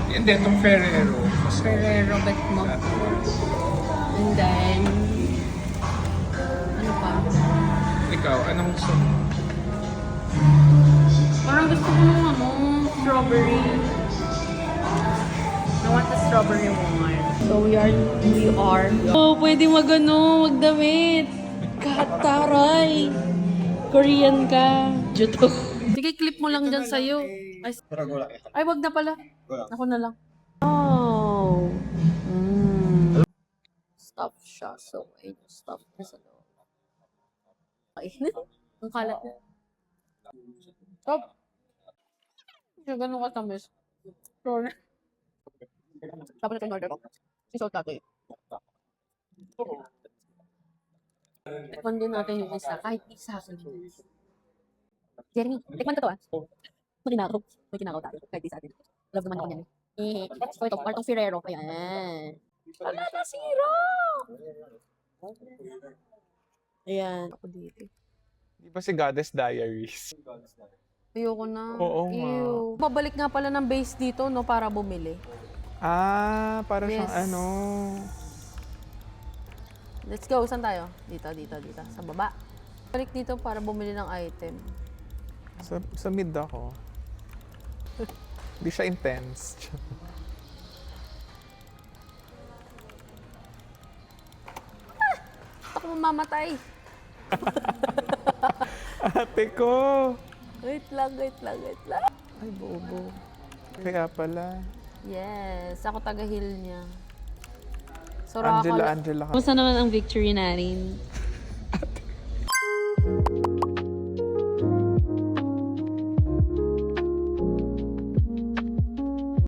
Hindi, itong Ferrero. Ferrero Betmo. And then, ano pa? Ikaw, anong gusto mo? Parang gusto ko ng strawberry. I want the strawberry one. So we are. Oh, pwede magdamit. Kataray. Korean ka. Juto. Sige, clip mo lang dyan sa'yo. Ay, wag na pala. Ako na lang. Oh. Stuff siya. So, ayun yung stuff na sa loob. Ay, ang kalat na. Stop. Siya ganun katamis. Sorry. Tapos ito yung order ko. Isot natin. Tikman din natin yung isa. Kahit isa. Jeremy, tikman ka to ah. May kinakaw tayo. Kahit isa atin. Love naman ako niyan. So ito, partong Ferrero. Ayan. Ala, nasira! Ayan. Ako dito. Di ba si Goddess Diaries? Ayoko na. Oo nga. Ew. Babalik nga pala ng base dito, no, para bumili. Para Yes. siyang ano. Let's go. Saan tayo? Dito. Sa baba. Balik dito para bumili ng item. Sa mid ako. Di siya intense. Ako mamamatay. Ate ko! Wait lang. Ay, bobo. Kaya pala. Yes. Ako taga-heal niya. Soraka. Angela ka. Kamusta naman ang victory natin?